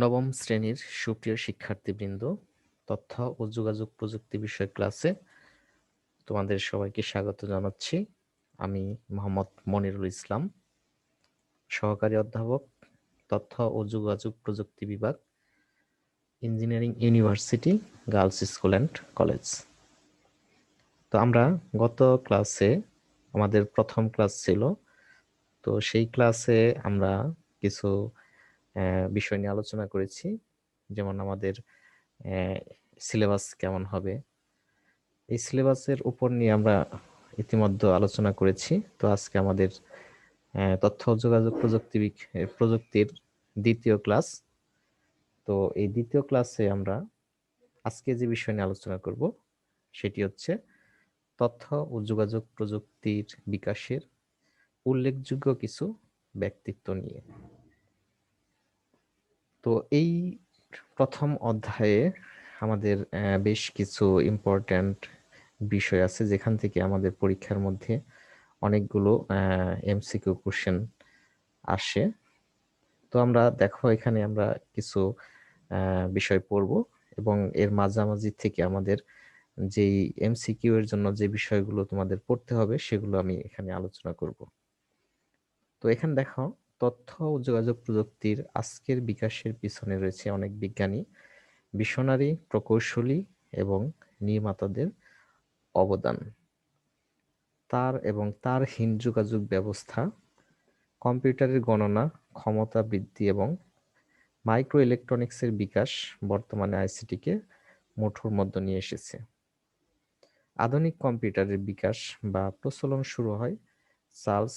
নবম শ্রেণীর সুপ্রিয় শিক্ষার্থীবৃন্দ, তথ্য ও যোগাযোগ প্রযুক্তি বিষয়ক ক্লাসে তোমাদের সবাইকে স্বাগত জানাচ্ছি। আমি মোহাম্মদ মনিরুল ইসলাম, সহকারী অধ্যাপক, তথ্য ও যোগাযোগ প্রযুক্তি বিভাগ, engineering university, girls school and college. তো আমরা গত ক্লাসে, আমাদের প্রথম ক্লাস ছিল, তো সেই ক্লাসে আমরা কিছু বিষয় নিয়ে আলোচনা করেছি, যেমন আমাদের সিলেবাস কেমন হবে। এই সিলেবাসের উপর নিয়ে আমরা ইতিমধ্যে আলোচনা করেছি। তো আজকে আমাদের তথ্য ও যোগাযোগ প্রযুক্তির দ্বিতীয় ক্লাস। তো এই দ্বিতীয় ক্লাসে আমরা আজকে যে বিষয় নিয়ে আলোচনা করব সেটি হচ্ছে তথ্য ও যোগাযোগ প্রযুক্তির বিকাশের উল্লেখযোগ্য কিছু ব্যক্তিত্ব নিয়ে। তো এই প্রথম অধ্যায়ে আমাদের বেশ কিছু ইম্পর্ট্যান্ট বিষয় আছে, যেখান থেকে আমাদের পরীক্ষার মধ্যে অনেকগুলো এমসিকিউ কোশ্চেন আসে। তো আমরা দেখো, এখানে আমরা কিছু বিষয় পড়ব এবং এর মাঝামাঝি থেকে আমাদের যেই এমসিকিউ এর জন্য যে বিষয়গুলো তোমাদের পড়তে হবে সেগুলো আমি এখানে আলোচনা করব। তো এখানে দেখো, তথ্য ও যোগাযোগ প্রযুক্তির আজকের বিকাশের পিছনে রয়েছে অনেক বিজ্ঞানী, মিশনারি, প্রকৌশলী এবং নির্মাতাদের অবদান। তারহীন যোগাযোগ ব্যবস্থা, কম্পিউটারের গণনা ক্ষমতা বৃদ্ধি এবং মাইক্রো ইলেকট্রনিক্সের বিকাশ বর্তমানে আইসিটিকে মুঠোর মধ্যে নিয়ে এসেছে। আধুনিক কম্পিউটারের বিকাশ বা প্রচলন শুরু হয় চার্লস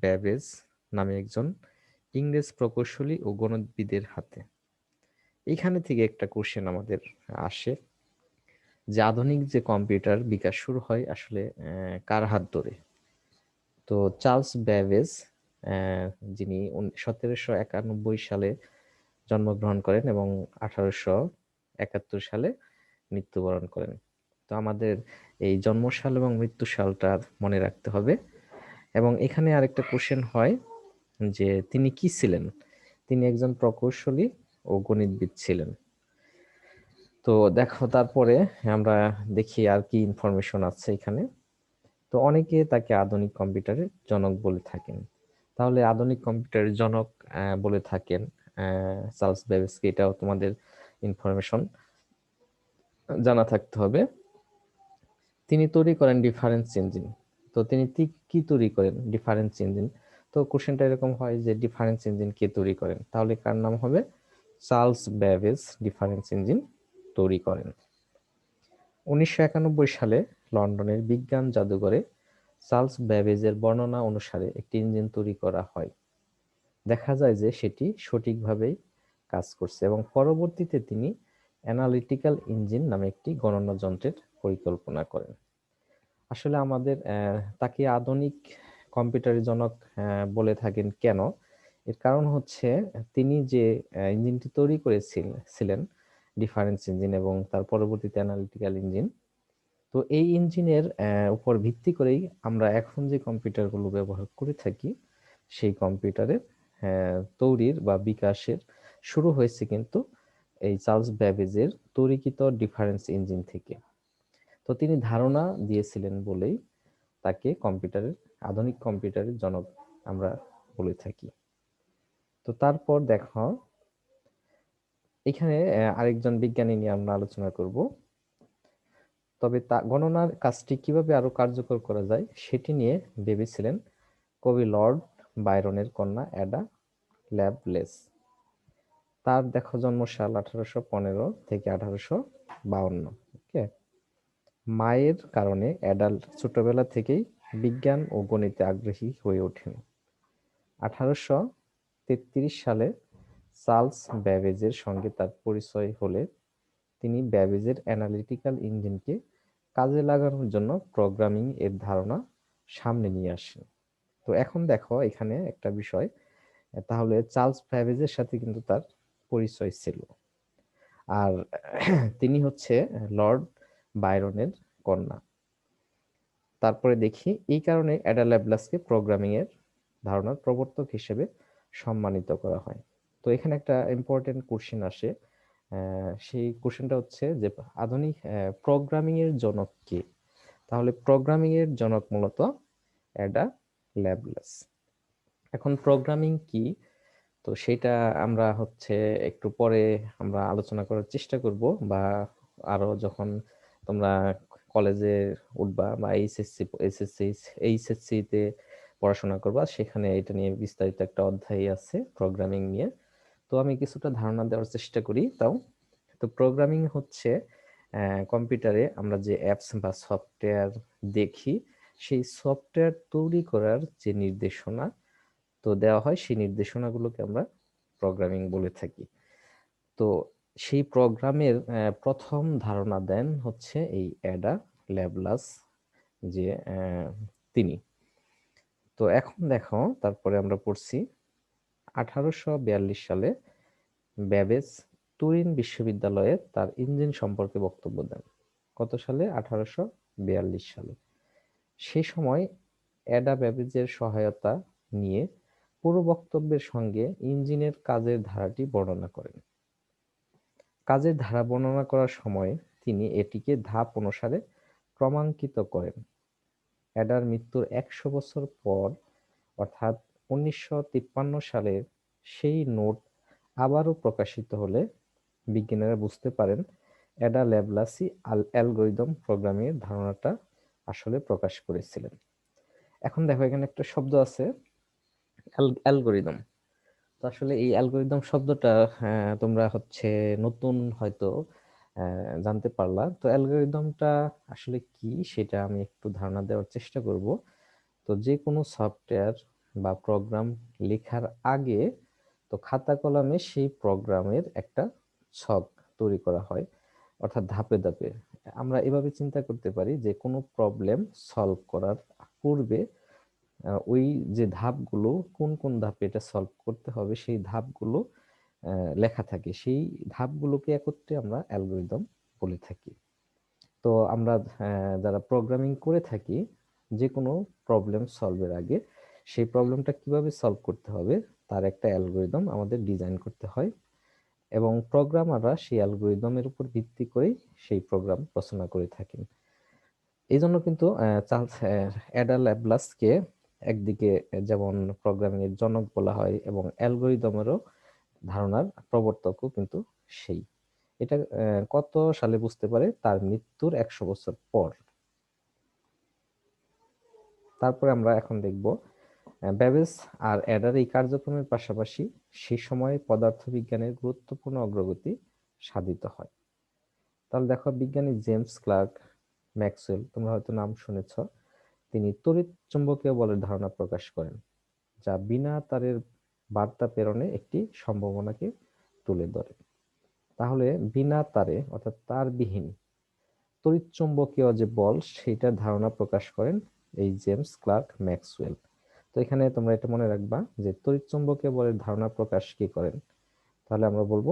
ব্যাবেজ নামে একজন ইংরেজ প্রকৌশলী ও গণিতবিদের হাতে। এখানে থেকে একটা কোশ্চেন আমাদের আসে যে আধুনিক যে কম্পিউটার বিকাশ শুরু হয় আসলে কার হাত ধরে। তো চার্লস ব্যাবেজ, যিনি 1791 সালে জন্মগ্রহণ করেন এবং 1871 সালে মৃত্যুবরণ করেন। তো আমাদের এই জন্মসাল এবং মৃত্যু সালটা মনে রাখতে হবে। এবং এখানে আরেকটা কোশ্চেন হয় যে তিনি কি ছিলেন। তিনি একজন প্রকৌশলী ও গণিতবিদ ছিলেন। তো দেখো, তারপরে আমরা দেখি আর কি ইনফরমেশন আছে এখানে। তো অনেকে তাকে আধুনিক কম্পিউটারের জনক বলে থাকেন। তাহলে আধুনিক কম্পিউটারের জনক বলে থাকেন চার্লস বেবেজকে, এটাও তোমাদের ইনফরমেশন জানা থাকতে হবে। তিনি তৈরি করেন ডিফারেন্স ইঞ্জিন। তো তিনি কি তৈরি করেন? Difference engine. তো কোশ্চেনটা এরকম হয় যে ডিফারেন্স ইঞ্জিন কে তৈরি করেন, তাহলে কার নাম হবে? চার্লস বেবেজ ডিফারেন্স ইঞ্জিন তৈরি করেন। 1991 সালে লন্ডনের বিজ্ঞান জাদুঘরে চার্লস ব্যাবেজের বর্ণনা অনুসারে একটি ইঞ্জিন তৈরি করা হয়। দেখা যায় যে সেটি সঠিকভাবেই কাজ করছে এবং পরবর্তীতে তিনি অ্যানালিটিক্যাল ইঞ্জিন নামে একটি গণনা যন্ত্রের পরিকল্পনা করেন। আসলে আমাদের তাকে আধুনিক কম্পিউটারের জনক বলে থাকেন কেন? এর কারণ হচ্ছে তিনি যে ইঞ্জিনটি তৈরি করেছিলেন ডিফারেন্স ইঞ্জিন এবং তার পরবর্তীতে অ্যানালিটিক্যাল ইঞ্জিন, তো এই ইঞ্জিনের উপর ভিত্তি করেই আমরা এখন যে কম্পিউটারগুলো ব্যবহার করে থাকি সেই কম্পিউটারের তৈরির বা বিকাশের শুরু হয়েছে কিন্তু এই চার্লস ব্যাবেজের তৈরিকৃত ডিফারেন্স ইঞ্জিন থেকে। তো তিনি ধারণা দিয়েছিলেন বলেই তাকে আধুনিক কম্পিউটারের জনক আমরা বলে থাকি। তো তারপর দেখো, এখানে আরেকজন বিজ্ঞানী নিয়ে আমরা আলোচনা করব। তবে গণনার কাজটি কিভাবে আরো কার্যকর করা যায় সেটি নিয়ে ভেবেছিলেন কবি লর্ড বায়রনের কন্যা অ্যাডা ল্যাভলেস। তার দেখো জন্মসাল 1815 থেকে 1852। ওকে। মায়ের কারণে অ্যাডা ছোটবেলা থেকেই বিজ্ঞান ও গণিতে আগ্রহী হয়ে ওঠেন। 1833 সালে চার্লস ব্যাবেজের সঙ্গে তার পরিচয় হলে তিনি ব্যাবেজের অ্যানালিটিক্যাল ইঞ্জিনকে কাজে লাগানোর জন্য প্রোগ্রামিং এর ধারণা সামনে নিয়ে আসেন। তো এখন দেখো, এখানে একটা বিষয়, তাহলে চার্লস ব্যাবেজের সাথে কিন্তু তার পরিচয় ছিল, আর তিনি হচ্ছে লর্ড বায়রনের কন্যা। তারপরে দেখি, এই কারণে অ্যাডা ল্যাভলাসকে প্রোগ্রামিং এর ধারণার প্রবর্তক হিসেবে সম্মানিত করা হয়। তো এখানে একটা ইম্পর্টেন্ট কোশ্চেন আসে, সেই কোশ্চেনটা হচ্ছে যে আধুনিক প্রোগ্রামিং এর জনক কে? তাহলে প্রোগ্রামিং এর জনক মূলত অ্যাডা ল্যাবলাস। এখন প্রোগ্রামিং কি, তো সেটা আমরা হচ্ছে একটু পরে আমরা আলোচনা করার চেষ্টা করব, বা আরো যখন তোমরা কলেজে উঠবা বা এইচএসসি তে পড়াশোনা করবা, সেখানে এটা নিয়ে বিস্তারিত একটা অধ্যায় আছে প্রোগ্রামিং নিয়ে। তো আমি কিছুটা ধারণা দেওয়ার চেষ্টা করি তাও। তো প্রোগ্রামিং হচ্ছে কম্পিউটারে আমরা যে অ্যাপস বা সফটওয়্যার দেখি, সেই সফটওয়্যার তৈরি করার যে নির্দেশনা তো দেওয়া হয়, সেই নির্দেশনাগুলোকে আমরা প্রোগ্রামিং বলে থাকি। তো সেই প্রোগ্রামের প্রথম ধারণা দেন হচ্ছে এই অ্যাডা ল্যাবলাস, যে তিনি। তো এখন দেখো, তারপরে আমরা পড়ছি 1842 সালে ব্যাবেজ তুরিন বিশ্ববিদ্যালয়ে তার ইঞ্জিন সম্পর্কে বক্তব্য দেন। কত সালে? 1842 সালে। সে সময় অ্যাডা ব্যাবেজের সহায়তা নিয়ে পুরো বক্তব্যের সঙ্গে ইঞ্জিনের কাজের ধারাটি বর্ণনা করেন। কাজের ধারা বর্ণনা করার সময় তিনি এটিকে ধাপ অনুসারে ক্রমাঙ্কিত করেন। অ্যাডার মৃত্যুর 100 বছর পর অর্থাৎ 1953 সালে সেই নোট আবারও প্রকাশিত হলে বিজ্ঞানীরা বুঝতে পারেন অ্যাডা ল্যাবলাসই অ্যালগরিদম প্রোগ্রামিং এর ধারণাটা আসলে প্রকাশ করেছিলেন। এখন দেখো, এখানে একটা শব্দ আছে অ্যালগরিদম। তো আসলে এই অ্যালগরিদম শব্দটা তোমরা হচ্ছে নতুন হয়তো জানতে পারলা। তো অ্যালগরিদমটা আসলে কি সেটা আমি একটু ধারণা দেওয়ার চেষ্টা করব। তো যে কোনো সফটওয়্যার বা প্রোগ্রাম লেখার আগে তো খাতা কলমে সেই প্রোগ্রামের একটা ছক তৈরি করা হয়, অর্থাৎ ধাপে ধাপে। আমরা এভাবে চিন্তা করতে পারি যে কোনো প্রবলেম সলভ করার পূর্বে ওই যে ধাপগুলো, কোন কোন ধাপে এটা সলভ করতে হবে সেই ধাপগুলো লেখা থাকে, সেই ধাপগুলোকে একত্রে আমরা অ্যালগরিদম বলে থাকি। তো আমরা যারা প্রোগ্রামিং করে থাকি, যে কোনো প্রবলেম সলভের আগে সেই প্রবলেমটা কিভাবে সলভ করতে হবে তার একটা অ্যালগরিদম আমাদের ডিজাইন করতে হয়, এবং প্রোগ্রামাররা সেই অ্যালগরিদমের উপর ভিত্তি করেই সেই প্রোগ্রাম রচনা করে থাকেন। এই জন্য কিন্তু চার্লস অ্যাডা ল্যাবলাসকে একদিকে যেমন প্রোগ্রামিং এর জনক বলা হয়, এবং অ্যালগরিদমেরও ধারণার প্রবর্তকও কিন্তু সেই। এটা কত সালে বুঝতে পারে? তার মৃত্যুর 100 বছর পর। তারপরে আমরা এখন দেখব ব্যাবেজ আর অ্যাডার এই কার্যক্রমের পাশাপাশি সেই সময়ে পদার্থবিজ্ঞানের গুরুত্বপূর্ণ অগ্রগতি সাধিত হয়। তাহলে দেখো, বিজ্ঞানী জেমস ক্লার্ক ম্যাক্সওয়েল, তোমরা হয়তো নাম শুনেছ, তিনি তড়িৎ চুম্বকীয় বলের ধারণা প্রকাশ করেন, যা বিনা তারের বার্তা প্রেরণে একটি সম্ভাবনাকে তুলে ধরে। তাহলে বিনা তারে অর্থাৎ তারবিহীন তড়িৎচুম্বকীয় যে বল, সেটার ধারণা প্রকাশ করেন এই জেমস ক্লার্ক ম্যাক্সওয়েল। তো এখানে তোমরা এটা মনে রাখবা যে তড়িৎচুম্বকীয় বলের ধারণা প্রকাশ কি করেন, তাহলে আমরা বলবো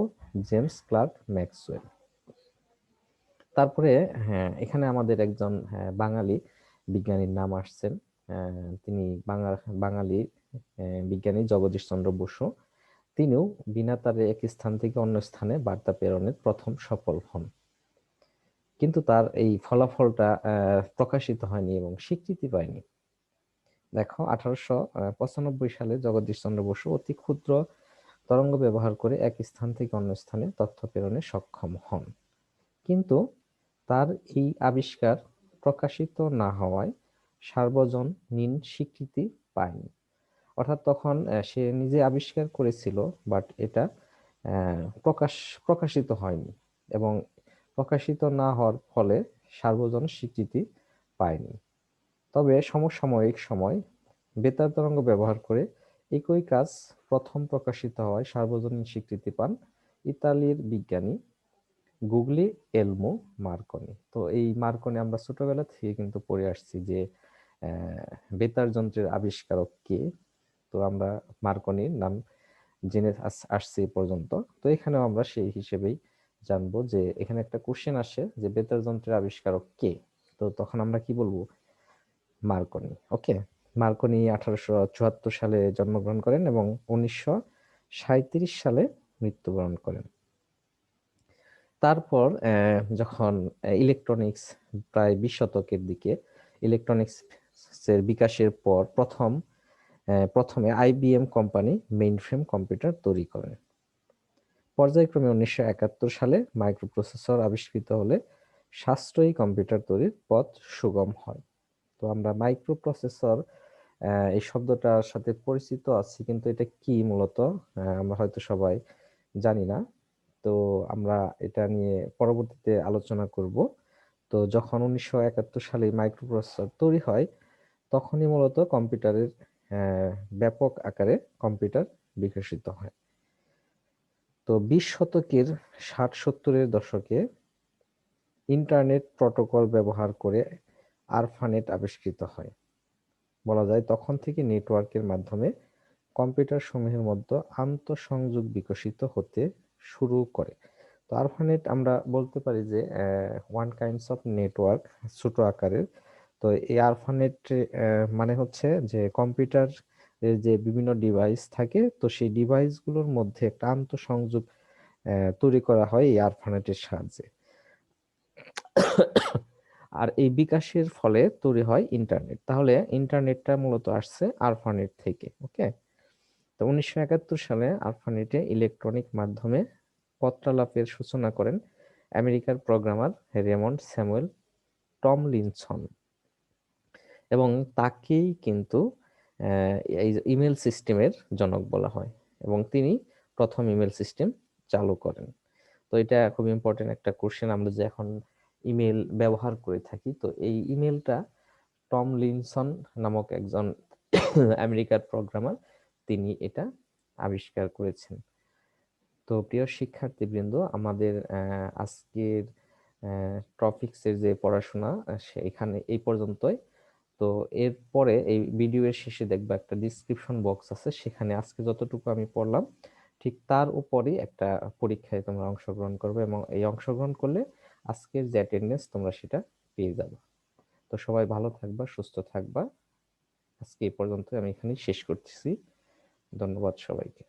জেমস ক্লার্ক ম্যাক্সওয়েল। তারপরে হ্যাঁ, এখানে আমাদের একজন বাঙালি বিজ্ঞানীর নাম আসছেন। তিনি বাঙালি বিজ্ঞানী জগদীশ চন্দ্র বসু। তিনিও বিনা তারে এক স্থান থেকে অন্য স্থানে বার্তা প্রেরণের প্রথম সফল হন, কিন্তু তার এই ফলাফলটা প্রকাশিত হয়নি এবং স্বীকৃতি পায়নি। দেখো, 1895 সালে জগদীশ চন্দ্র বসু অতি ক্ষুদ্র তরঙ্গ ব্যবহার করে এক স্থান থেকে অন্য স্থানে তথ্য প্রেরণে সক্ষম হন, কিন্তু তার এই আবিষ্কার প্রকাশিত না হওয়ায় সার্বজনীন স্বীকৃতি পায়নি। অর্থাৎ তখন সে নিজে আবিষ্কার করেছিল, বাট এটা প্রকাশিত হয়নি, এবং প্রকাশিত না হওয়ার ফলে সার্বজনীন স্বীকৃতি পায়নি। তবে সমসাময়িক সময় বেতার তরঙ্গ ব্যবহার করে একই কাজ প্রথম প্রকাশিত হওয়ায় সার্বজনীন স্বীকৃতি পান ইতালির বিজ্ঞানী গুগলি এলমো মার্কনি। তো এই মার্কনি আমরা ছোটবেলা থেকে কিন্তু পড়ে আসছি যে বেতার যন্ত্রের আবিষ্কারক কে। তো আমরা মার্কনির নাম জেনে আসছি এ পর্যন্ত। তো এখানেও আমরা সেই হিসেবেই জানবো যে এখানে একটা কোশ্চেন আসে যে বেতার যন্ত্রের আবিষ্কারক কে, তো তখন আমরা কি বলবো? মার্কনি। ওকে, মার্কনি 1874 সালে জন্মগ্রহণ করেন এবং 1937 সালে মৃত্যুবরণ করেন। তারপর যখন ইলেকট্রনিক্স প্রায় 20 শতকের দিকে ইলেকট্রনিক্সের বিকাশের পর প্রথমে আইবিএম কোম্পানি মেইনফ্রেম কম্পিউটার তৈরি করে। পর্যায়ক্রমে 1971 সালে মাইক্রোপ্রসেসর আবিষ্কৃত হলে সাশ্রয়ী কম্পিউটার তৈরির পথ সুগম হয়। তো আমরা মাইক্রোপ্রসেসর এই শব্দটার সাথে পরিচিত আছি, কিন্তু এটা কি মূলত আমরা হয়তো সবাই জানি না। তো আমরা এটা নিয়ে পরবর্তীতে আলোচনা করব। তো যখন 1971 সালে মাইক্রোপ্রসেসর তৈরি হয়, তখনই মূলত কম্পিউটারের ব্যাপক আকারে কম্পিউটার বিকশিত হয়। তো 20 শতকের 60-70-এর দশকে ইন্টারনেট প্রোটোকল ব্যবহার করে আরপানেট আবিষ্কৃত হয়। বলা যায় তখন থেকে নেটওয়ার্কের মাধ্যমে কম্পিউটার সমূহের মধ্যে আন্তঃসংযোগ বিকশিত হতে শুরু করে। তো আরপানেট আমরা বলতে পারি যে ওয়ান কাইন্ডস অফ নেটওয়ার্ক, ছোট আকারের। তো এই আরপানেট মানে হচ্ছে যে কম্পিউটার যে বিভিন্ন ডিভাইস থাকে, তো সেই ডিভাইসগুলোর মধ্যে একটা আন্তঃসংযোগ তৈরি করা হয় এই আরপানেটের সাহায্যে। আর এই বিকাশের ফলে তৈরি হয় ইন্টারনেট। তাহলে ইন্টারনেটটা মূলত আসছে আরপানেট থেকে। ওকে। তো 1971 সালে আরপানেটে ইলেকট্রনিক মাধ্যমে পত্রালাপের সূচনা করেন আমেরিকার প্রোগ্রামার রেমন্ড স্যামুয়েল টমলিনসন, এবং তাকেই কিন্তু এই ইমেল সিস্টেমের জনক বলা হয়, এবং তিনি প্রথম ইমেল সিস্টেম চালু করেন। তো এটা খুব ইম্পর্টেন্ট একটা কোশ্চেন, আমরা যে এখন ইমেল ব্যবহার করে থাকি, তো এই ইমেলটা টমলিনসন নামক একজন আমেরিকার প্রোগ্রামার, তিনি এটা আবিষ্কার করেছেন। তো প্রিয় শিক্ষার্থীবৃন্দ, আমাদের আজকের টপিকসের যে পড়াশোনা এখানে এই পর্যন্তই। তো এরপরে এই ভিডিওর শেষে দেখবা একটা ডিসক্রিপশন বক্স আছে, সেখানে আজকে যতটুকু আমি পড়লাম ঠিক তার উপরই একটা পরীক্ষায় তোমরা অংশগ্রহণ করবে, এবং এই অংশগ্রহণ করলে আজকের যে অ্যাটেন্ডেন্স তোমরা সেটা পেয়ে যাবে। তো সবাই ভালো থাকবা, সুস্থ থাকবা। আজকে এই পর্যন্ত আমি এখানেই শেষ করতেছি। ধন্যবাদ সবাইকে।